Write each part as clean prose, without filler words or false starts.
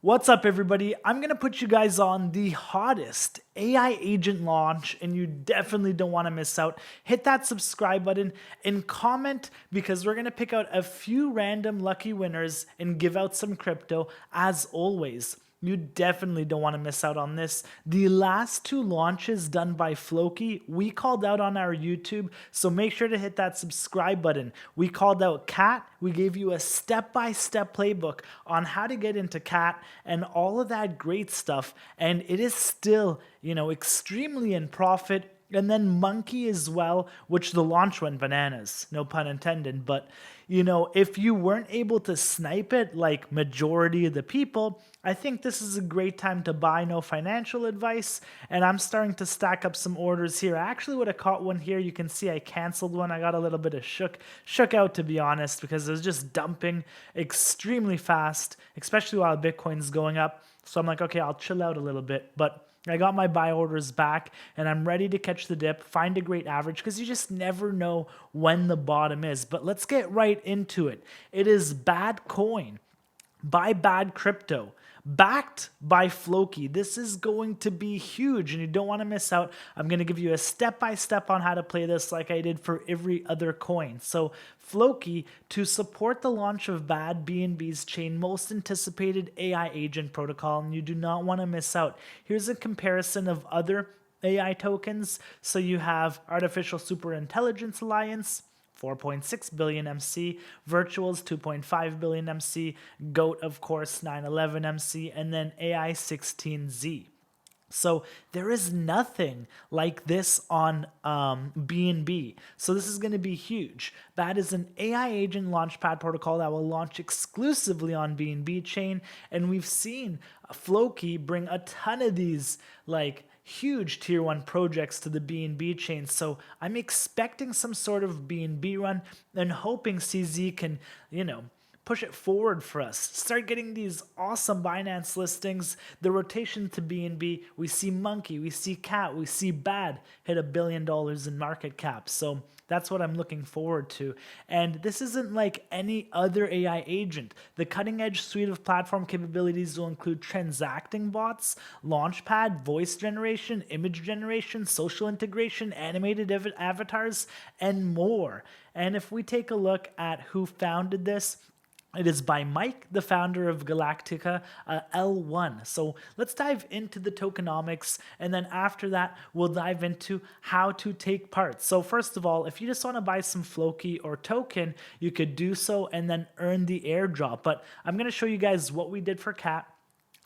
What's up, everybody? I'm going to put you guys on the hottest AI agent launch, and you definitely don't want to miss out. Hit that subscribe button and comment because we're going to pick out a few random lucky winners and give out some crypto as always. You definitely don't want to miss out on this. The last two launches done by Floki, we called out on our YouTube, so make sure to hit that subscribe button. We called out Cat. We gave you a step-by-step playbook on how to get into Cat and all of that great stuff, and it is still, extremely in profit. And then Monkey as well, which the launch went bananas, no pun intended. But, if you weren't able to snipe it like majority of the people, I think this is a great time to buy. No financial advice. And I'm starting to stack up some orders here. I actually would have caught one here. You can see I canceled one. I got a little bit of shook out, to be honest, because it was just dumping extremely fast, especially while Bitcoin's going up. So I'm like, okay, I'll chill out a little bit. But I got my buy orders back and I'm ready to catch the dip, find a great average, because you just never know when the bottom is. But let's get right into it. It is Bad Coin by Bad Crypto, backed by Floki. This is going to be huge and you don't want to miss out. I'm going to give you a step-by-step on how to play this like I did for every other coin. So Floki, to support the launch of Bad BNB's chain most anticipated AI agent protocol, and you do not want to miss out. Here's a comparison of other AI tokens. So you have Artificial Superintelligence Alliance, 4.6 billion MC, Virtuals 2.5 billion MC, GOAT, of course, 911 MC, and then AI 16Z. So there is nothing like this on BNB. So this is going to be huge. That is an AI agent launchpad protocol that will launch exclusively on BNB chain. And we've seen Floki bring a ton of these huge tier 1 projects to the BNB chain. So I'm expecting some sort of BNB run and hoping CZ can, push it forward for us. Start getting these awesome Binance listings. The rotation to BNB, we see Monkey, we see Cat, we see Bad hit $1 billion in market cap. So that's what I'm looking forward to. And this isn't like any other AI agent. The cutting edge suite of platform capabilities will include transacting bots, launchpad, voice generation, image generation, social integration, animated avatars, and more. And if we take a look at who founded this, it is by Mike, the founder of Galactica L1. So let's dive into the tokenomics, and then after that, we'll dive into how to take part. So first of all, if you just want to buy some Floki or token, you could do so and then earn the airdrop. But I'm going to show you guys what we did for Cat,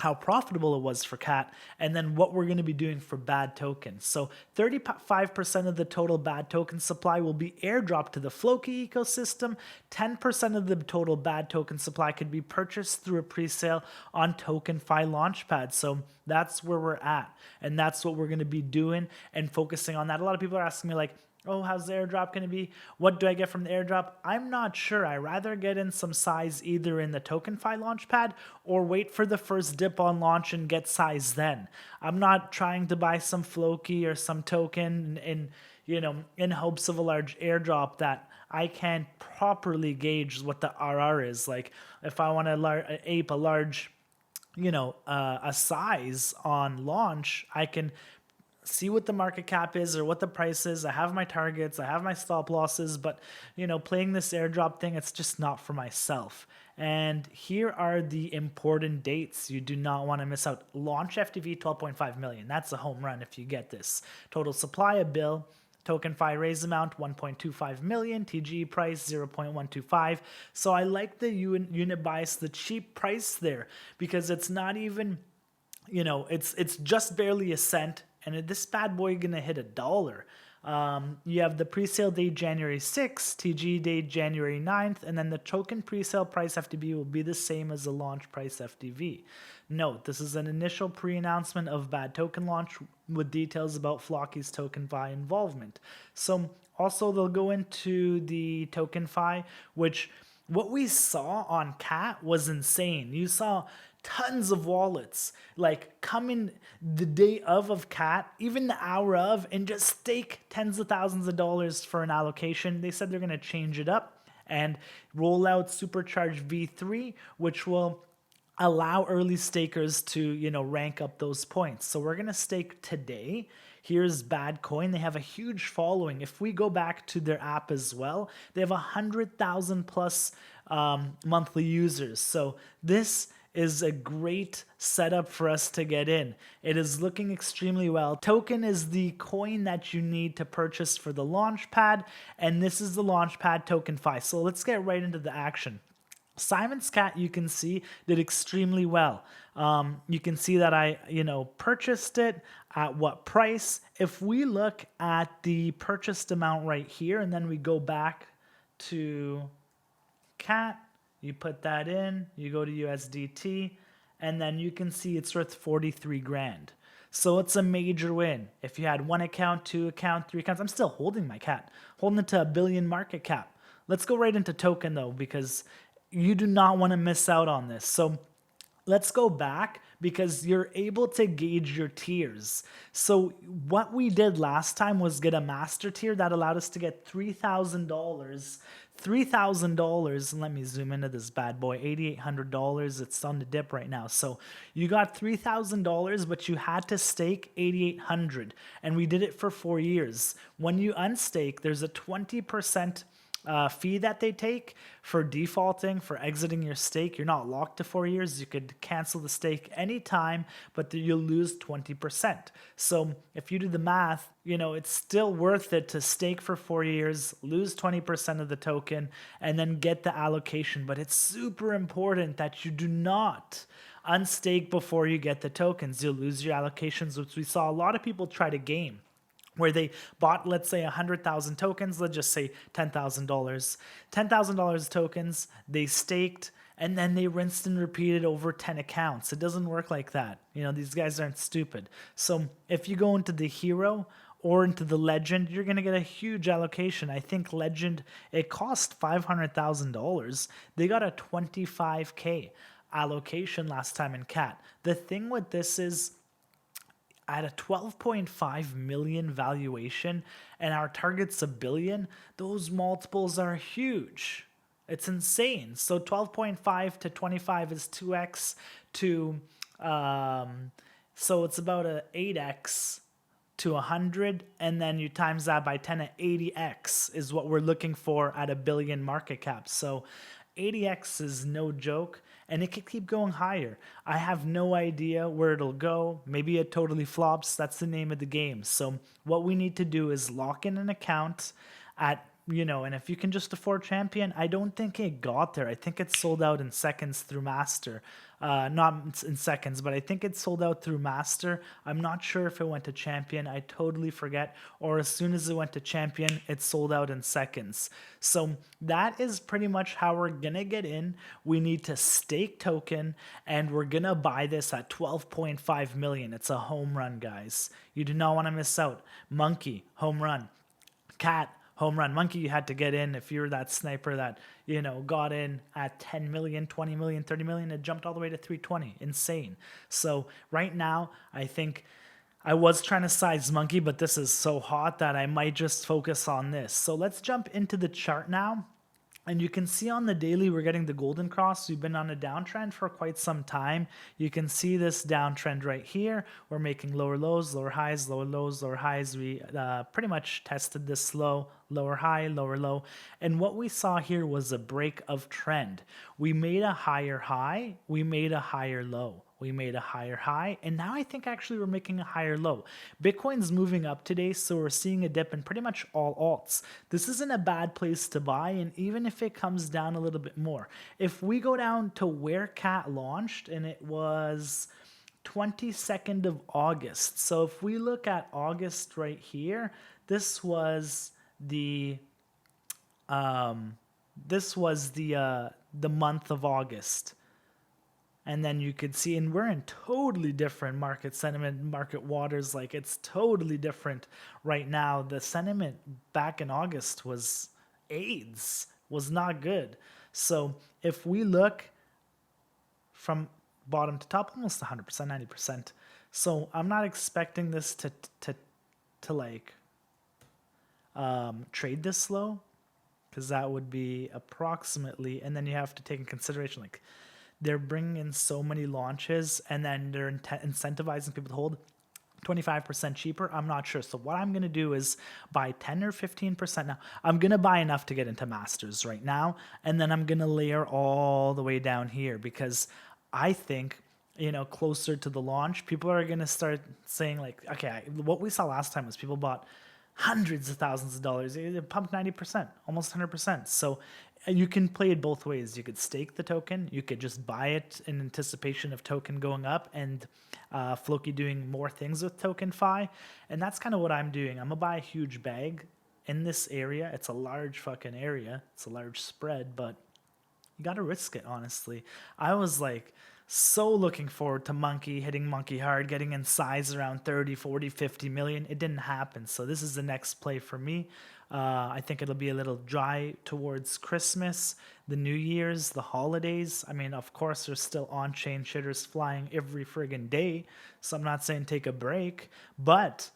how profitable it was for Cat, and then what we're going to be doing for Bad tokens. So 35% of the total Bad token supply will be airdropped to the Floki ecosystem. 10% of the total Bad token supply could be purchased through a pre-sale on TokenFi Launchpad. So that's where we're at, and that's what we're going to be doing and focusing on that. A lot of people are asking me oh, how's the airdrop going to be? What do I get from the airdrop? I'm not sure. I'd rather get in some size either in the TokenFi Launchpad or wait for the first dip on launch and get size then. I'm not trying to buy some Floki or some token in hopes of a large airdrop that I can't properly gauge what the RR is. Like if I want to ape a large, a size on launch, I can see what the market cap is or what the price is. I have my targets, I have my stop losses, but playing this airdrop thing, it's just not for myself. And here are the important dates you do not want to miss out. Launch FTV 12.5 million. That's a home run if you get this. Total supply a bill. TokenFi raise amount 1.25 million, TGE price 0.125. So I like the unit bias, the cheap price there, because it's not even, it's just barely a cent. And this bad boy gonna hit $1. You have the pre-sale date January 6th, TG date January 9th, and then the token pre-sale price FTV will be the same as the launch price FTV. Note, this is an initial pre-announcement of Bad token launch with details about Floki's TokenFi involvement. So also they'll go into the TokenFi, which what we saw on Cat was insane. You saw tons of wallets come in the day of Cat, even the hour of, and just stake tens of thousands of dollars for an allocation. They said they're going to change it up and roll out Supercharged V3, which will allow early stakers to, rank up those points. So we're going to stake today. Here's Bad Coin. They have a huge following. If we go back to their app as well, they have 100,000 plus monthly users. So this is a great setup for us to get in. It is looking extremely well. Token is the coin that you need to purchase for the launchpad, and this is the launchpad token 5. So let's get right into the action. Simon's Cat, you can see, did extremely well. You can see that I, purchased it at what price. If we look at the purchased amount right here, and then we go back to Cat, you put that in, you go to USDT, and then you can see it's worth 43 grand. So it's a major win. If you had 1 account, 2 account, 3 accounts, I'm still holding my Cat, holding it to $1 billion market cap. Let's go right into token though, because you do not want to miss out on this. So let's go back because you're able to gauge your tiers. So what we did last time was get a master tier that allowed us to get $3,000. $3,000, and let me zoom into this bad boy, $8,800. It's on the dip right now. So you got $3,000, but you had to stake $8,800, and we did it for 4 years. When you unstake, there's a 20% fee that they take for defaulting, for exiting your stake. You're not locked to 4 years. You could cancel the stake anytime, but you'll lose 20%. So if you do the math, it's still worth it to stake for 4 years, lose 20% of the token, and then get the allocation. But it's super important that you do not unstake before you get the tokens. You'll lose your allocations, which we saw a lot of people try to game, where they bought, let's say, 100,000 tokens, let's just say $10,000. $10,000 tokens, they staked, and then they rinsed and repeated over 10 accounts. It doesn't work like that. These guys aren't stupid. So if you go into the hero or into the legend, you're going to get a huge allocation. I think legend, it cost $500,000. They got a 25K allocation last time in Cat. The thing with this is, at a 12.5 million valuation and our target's $1 billion, those multiples are huge. It's insane. So 12.5 to 25 is 2x to, so it's about a 8x to 100, and then you times that by 10 at 80x is what we're looking for at $1 billion market cap. So 80x is no joke, and it could keep going higher. I have no idea where it'll go. Maybe it totally flops. That's the name of the game. So what we need to do is lock in an account at, and if you can just afford Champion, I don't think it got there. I think it sold out in seconds through Master. Not in seconds, but I think it sold out through Master. I'm not sure if it went to Champion. I totally forget. Or as soon as it went to Champion, it sold out in seconds. So that is pretty much how we're going to get in. We need to stake token, and we're going to buy this at 12.5 million. It's a home run, guys. You do not want to miss out. Monkey, home run. Cat, home run. Monkey, you had to get in. If you're that sniper that, got in at 10 million, 20 million, 30 million, it jumped all the way to 320. Insane. So right now, I think I was trying to size Monkey, but this is so hot that I might just focus on this. So let's jump into the chart now. And you can see on the daily, we're getting the golden cross. We've been on a downtrend for quite some time. You can see this downtrend right here. We're making lower lows, lower highs, lower lows, lower highs. We pretty much tested this low, lower high, lower low. And what we saw here was a break of trend. We made a higher high. We made a higher low. We made a higher high, and now I think actually we're making a higher low. Bitcoin's moving up today, so we're seeing a dip in pretty much all alts. This isn't a bad place to buy, and even if it comes down a little bit more. If we go down to where Cat launched, and it was 22nd of August. So if we look at August right here, this was the month of August. And then you could see, and we're in totally different market sentiment, market waters. Like, it's totally different right now. The sentiment back in August was AIDS, was not good. So if we look from bottom to top, almost 100%, 90%. So I'm not expecting this to trade this slow, because that would be approximately, and then you have to take in consideration, like, they're bringing in so many launches, and then they're incentivizing people to hold 25% cheaper. I'm not sure. So what I'm going to do is buy 10 or 15% now. I'm going to buy enough to get into masters right now, and then I'm going to layer all the way down here, because I think, closer to the launch, people are going to start saying like, okay, what we saw last time was people bought hundreds of thousands of dollars. It pumped 90%, almost 100%. So you can play it both ways. You could stake the token. You could just buy it in anticipation of token going up and Floki doing more things with token Fi. And that's kind of what I'm doing. I'm going to buy a huge bag in this area. It's a large fucking area. It's a large spread, but you got to risk it, honestly. I was like so looking forward to Monkey hitting Monkey hard, getting in size around 30, 40, 50 million. It didn't happen. So this is the next play for me. I think it'll be a little dry towards Christmas, the New Year's, the holidays. I mean, of course, there's still on-chain shitters flying every friggin' day. So I'm not saying take a break, but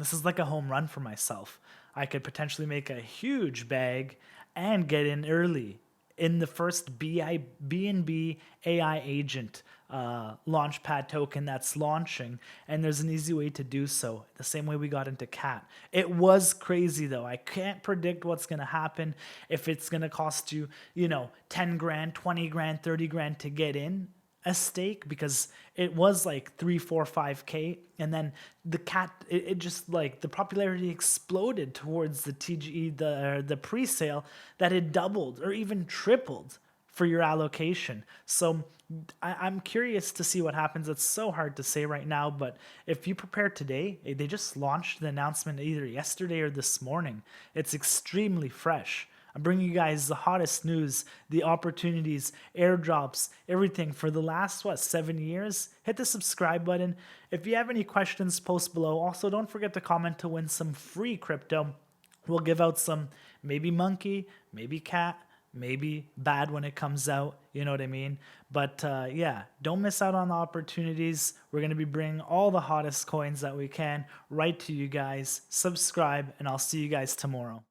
this is like a home run for myself. I could potentially make a huge bag and get in early in the first BNB AI agent launchpad token that's launching, and there's an easy way to do so, the same way we got into CAT. It was crazy though. I can't predict what's going to happen, if it's going to cost you, 10 grand, 20 grand, 30 grand to get in a stake, because it was like 3, 4, 5K, and then the CAT, it just like the popularity exploded towards the TGE, the pre-sale, that it doubled or even tripled for your allocation. So I'm curious to see what happens. It's so hard to say right now, but if you prepare today, they just launched the announcement either yesterday or this morning. It's extremely fresh. I'm bringing you guys the hottest news, the opportunities, airdrops, everything for the last, 7 years? Hit the subscribe button. If you have any questions, post below. Also, don't forget to comment to win some free crypto. We'll give out some, maybe Monkey, maybe Cat, maybe Bad when it comes out. You know what I mean? But yeah, don't miss out on the opportunities. We're going to be bringing all the hottest coins that we can right to you guys. Subscribe, and I'll see you guys tomorrow.